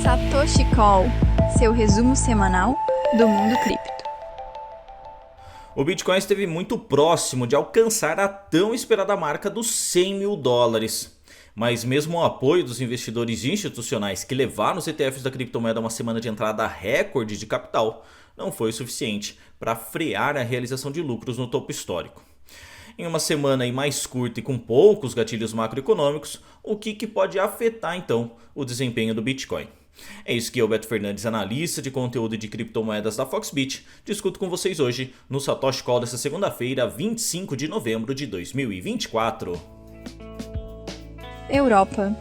Satoshi Call, seu resumo semanal do mundo cripto. O Bitcoin esteve muito próximo de alcançar a tão esperada marca dos US$100 mil. Mas mesmo o apoio dos investidores institucionais que levaram os ETFs da criptomoeda a uma semana de entrada recorde de capital, não foi o suficiente para frear a realização de lucros no topo histórico. Em uma semana mais curta e com poucos gatilhos macroeconômicos, o que pode afetar então o desempenho do Bitcoin? É isso que eu, Beto Fernandes, analista de conteúdo de criptomoedas da Foxbit, discuto com vocês hoje no Satoshi Call desta segunda-feira, 25 de novembro de 2024. Europa.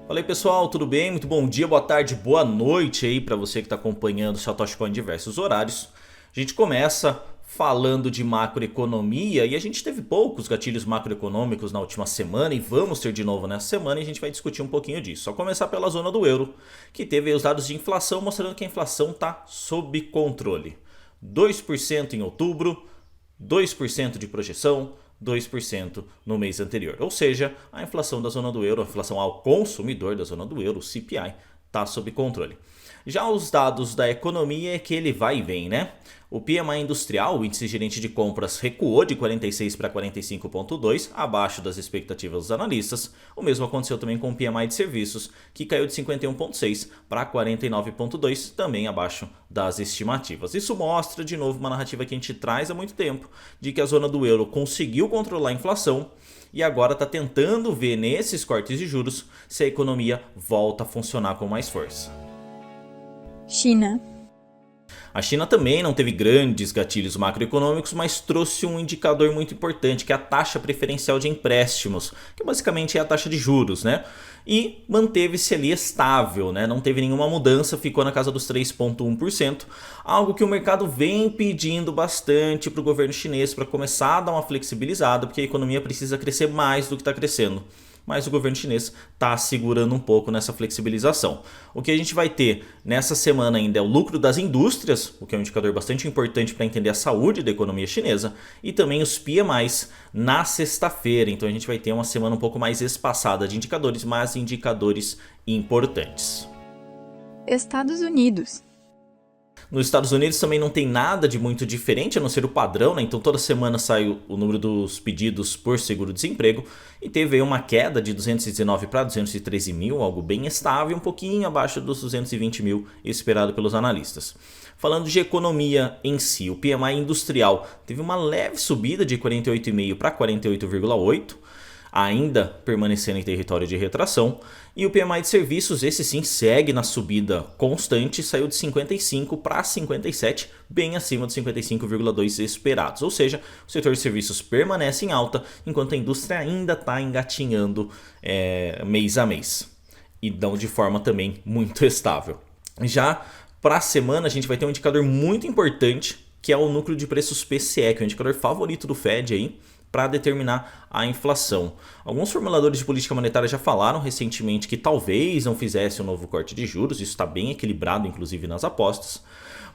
Fala aí pessoal, tudo bem? Muito bom dia, boa tarde, boa noite aí para você que está acompanhando o Satoshi Call em diversos horários. A gente começa falando de macroeconomia e a gente teve poucos gatilhos macroeconômicos na última semana e vamos ter de novo nessa semana e a gente vai discutir um pouquinho disso. Só começar pela zona do euro, que teve os dados de inflação mostrando que a inflação está sob controle. 2% em outubro, 2% de projeção, 2% no mês anterior. Ou seja, a inflação da zona do euro, a inflação ao consumidor da zona do euro, o CPI, está sob controle. Já os dados da economia é que ele vai e vem, né? O PMI industrial, o índice gerente de compras, recuou de 46 para 45,2, abaixo das expectativas dos analistas. O mesmo aconteceu também com o PMI de serviços, que caiu de 51,6 para 49,2, também abaixo das estimativas. Isso mostra, de novo, uma narrativa que a gente traz há muito tempo, de que a zona do euro conseguiu controlar a inflação e agora está tentando ver nesses cortes de juros se a economia volta a funcionar com mais força. China. A China também não teve grandes gatilhos macroeconômicos, mas trouxe um indicador muito importante, que é a taxa preferencial de empréstimos, que basicamente é a taxa de juros, né? E manteve-se ali estável, né? Não teve nenhuma mudança, ficou na casa dos 3,1%, algo que o mercado vem pedindo bastante para o governo chinês para começar a dar uma flexibilizada, porque a economia precisa crescer mais do que está crescendo. Mas o governo chinês está segurando um pouco nessa flexibilização. O que a gente vai ter nessa semana ainda é o lucro das indústrias, o que é um indicador bastante importante para entender a saúde da economia chinesa, e também os PMIs na sexta-feira. Então a gente vai ter uma semana um pouco mais espaçada de indicadores, mas indicadores importantes. Estados Unidos. Nos Estados Unidos também não tem nada de muito diferente, a não ser o padrão, né? Então toda semana sai o número dos pedidos por seguro-desemprego e teve aí uma queda de 219 para 213 mil, algo bem estável, um pouquinho abaixo dos 220 mil esperado pelos analistas. Falando de economia em si, o PMI industrial teve uma leve subida de 48,5 para 48,8, ainda permanecendo em território de retração, e o PMI de serviços, esse sim, segue na subida constante, saiu de 55 para 57, bem acima dos 55,2 esperados, ou seja, o setor de serviços permanece em alta, enquanto a indústria ainda está engatinhando mês a mês, e não de forma também muito estável. Já para a semana a gente vai ter um indicador muito importante, que é o núcleo de preços PCE, que é o indicador favorito do Fed aí, para determinar a inflação. Alguns formuladores de política monetária já falaram recentemente que talvez não fizesse um novo corte de juros, isso está bem equilibrado inclusive nas apostas,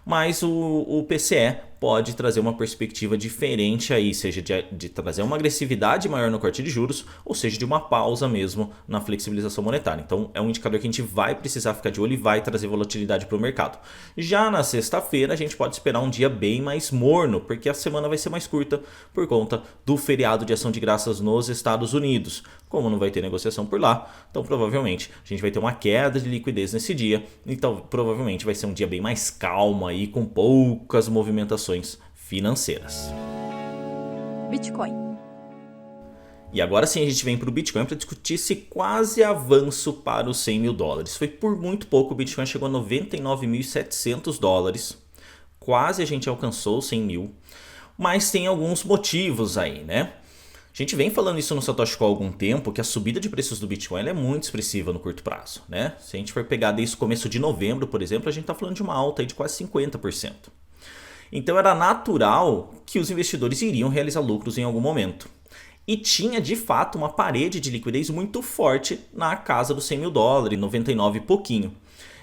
mas o PCE pode trazer uma perspectiva diferente aí, seja de trazer uma agressividade maior no corte de juros, ou seja, de uma pausa mesmo na flexibilização monetária. Então é um indicador que a gente vai precisar ficar de olho e vai trazer volatilidade para o mercado. Já na sexta-feira a gente pode esperar um dia bem mais morno, porque a semana vai ser mais curta por conta do feriado de ação de graças nos Estados Unidos. Como não vai ter negociação por lá, então provavelmente a gente vai ter uma queda de liquidez nesse dia, então provavelmente vai ser um dia bem mais calmo aí, com poucas movimentações financeiras. Bitcoin. E agora sim a gente vem para o Bitcoin para discutir esse quase avanço para os US$100 mil. Foi por muito pouco, o Bitcoin chegou a 99.700 dólares, quase a gente alcançou os 100 mil, mas tem alguns motivos aí, né? A gente vem falando isso no Satoshi Call há algum tempo, que a subida de preços do Bitcoin é muito expressiva no curto prazo, né? Se a gente for pegar desde o começo de novembro, por exemplo, a gente está falando de uma alta aí de quase 50%. Então era natural que os investidores iriam realizar lucros em algum momento. E tinha de fato uma parede de liquidez muito forte na casa dos US$100 mil, 99 e pouquinho.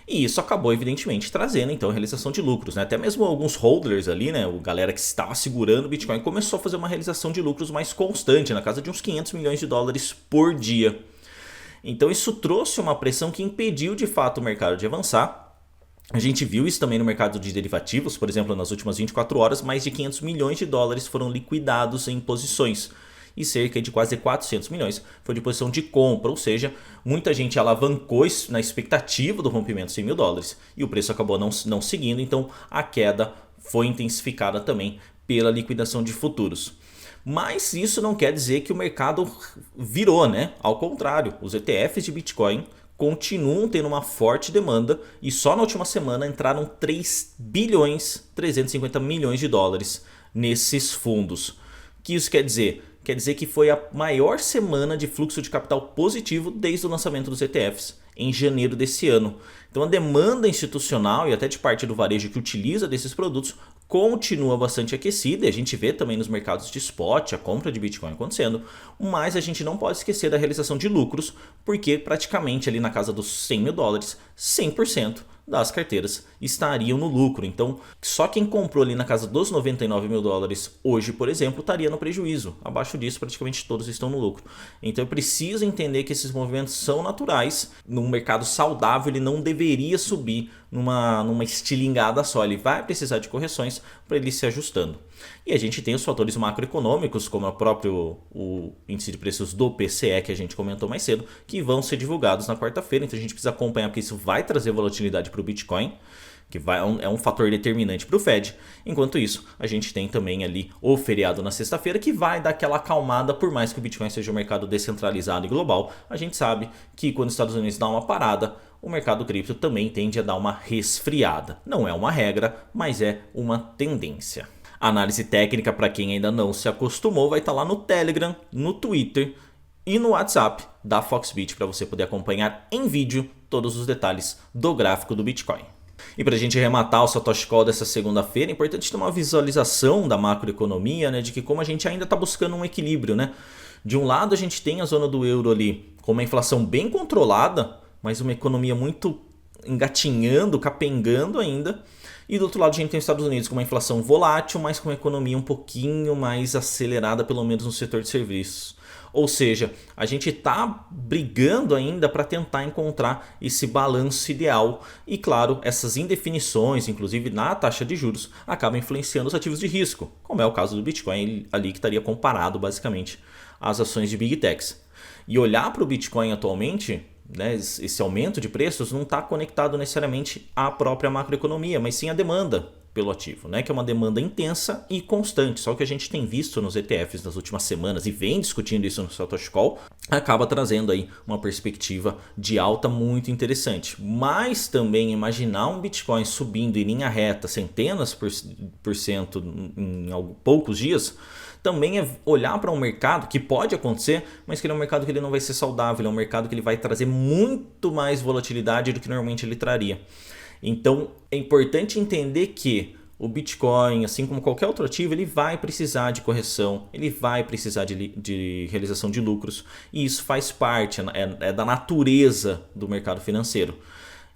E isso acabou, evidentemente, trazendo então a realização de lucros, né? Até mesmo alguns holders ali, né? O galera que estava segurando o Bitcoin começou a fazer uma realização de lucros mais constante, na casa de uns 500 milhões de dólares por dia. Então isso trouxe uma pressão que impediu de fato o mercado de avançar. A gente viu isso também no mercado de derivativos, por exemplo, nas últimas 24 horas, mais de 500 milhões de dólares foram liquidados em posições. E cerca de quase 400 milhões foi de posição de compra, ou seja, muita gente alavancou na expectativa do rompimento de 100 mil dólares e o preço acabou não seguindo, então a queda foi intensificada também pela liquidação de futuros. Mas isso não quer dizer que o mercado virou, né? Ao contrário, os ETFs de Bitcoin continuam tendo uma forte demanda e só na última semana entraram 3 bilhões 350 milhões de dólares nesses fundos. O que isso quer dizer? Quer dizer que foi a maior semana de fluxo de capital positivo desde o lançamento dos ETFs, em janeiro desse ano. Então a demanda institucional e até de parte do varejo que utiliza desses produtos continua bastante aquecida, e a gente vê também nos mercados de spot a compra de Bitcoin acontecendo, mas a gente não pode esquecer da realização de lucros, porque praticamente ali na casa dos 100 mil dólares, 100% das carteiras estariam no lucro. Então, só quem comprou ali na casa dos 99 mil dólares hoje, por exemplo, estaria no prejuízo. Abaixo disso, praticamente todos estão no lucro. Então, eu preciso entender que esses movimentos são naturais. Num mercado saudável, ele não deveria subir numa estilingada só. Ele vai precisar de correções para ele se ajustando. E a gente tem os fatores macroeconômicos, como o índice de preços do PCE, que a gente comentou mais cedo, que vão ser divulgados na quarta-feira. Então a gente precisa acompanhar, porque isso vai trazer volatilidade para o Bitcoin, que é um fator determinante para o Fed. Enquanto isso, a gente tem também ali o feriado na sexta-feira, que vai dar aquela acalmada, por mais que o Bitcoin seja um mercado descentralizado e global. A gente sabe que quando os Estados Unidos dão uma parada, o mercado cripto também tende a dar uma resfriada. Não é uma regra, mas é uma tendência. A análise técnica, para quem ainda não se acostumou, vai estar lá no Telegram, no Twitter e no WhatsApp da Foxbit, para você poder acompanhar em vídeo todos os detalhes do gráfico do Bitcoin. E para a gente arrematar o Satoshi Call dessa segunda-feira, é importante ter uma visualização da macroeconomia, né, de que como a gente ainda está buscando um equilíbrio, né? De um lado a gente tem a zona do euro ali com uma inflação bem controlada, mas uma economia muito engatinhando, capengando ainda. E do outro lado a gente tem os Estados Unidos com uma inflação volátil, mas com uma economia um pouquinho mais acelerada, pelo menos no setor de serviços. Ou seja, a gente está brigando ainda para tentar encontrar esse balanço ideal. E claro, essas indefinições, inclusive na taxa de juros, acabam influenciando os ativos de risco, como é o caso do Bitcoin ali, que estaria comparado basicamente às ações de Big Techs. E olhar para o Bitcoin atualmente, né, esse aumento de preços não está conectado necessariamente à própria macroeconomia, mas sim à demanda pelo ativo, né, que é uma demanda intensa e constante. Só que a gente tem visto nos ETFs nas últimas semanas e vem discutindo isso no Satoshi Call, acaba trazendo aí uma perspectiva de alta muito interessante. Mas também imaginar um Bitcoin subindo em linha reta centenas por cento em poucos dias, também é olhar para um mercado que pode acontecer, mas que ele é um mercado que ele não vai ser saudável, é um mercado que ele vai trazer muito mais volatilidade do que normalmente ele traria. Então é importante entender que o Bitcoin, assim como qualquer outro ativo, ele vai precisar de correção, ele vai precisar de realização de lucros, e isso faz parte, é da natureza do mercado financeiro.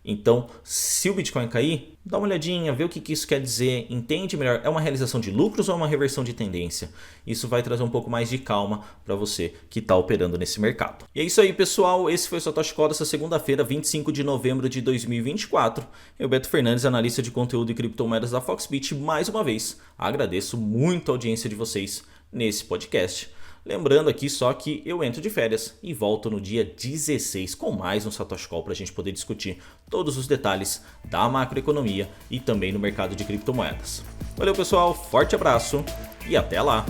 Então, se o Bitcoin cair, dá uma olhadinha, vê o que isso quer dizer, entende melhor, é uma realização de lucros ou é uma reversão de tendência? Isso vai trazer um pouco mais de calma para você que está operando nesse mercado. E é isso aí, pessoal, esse foi o Satoshi Call dessa segunda-feira, 25 de novembro de 2024. Eu, Beto Fernandes, analista de conteúdo e criptomoedas da Foxbit, mais uma vez agradeço muito a audiência de vocês nesse podcast. Lembrando aqui só que eu entro de férias e volto no dia 16 com mais um Satoshi Call para a gente poder discutir todos os detalhes da macroeconomia e também no mercado de criptomoedas. Valeu, pessoal, forte abraço e até lá!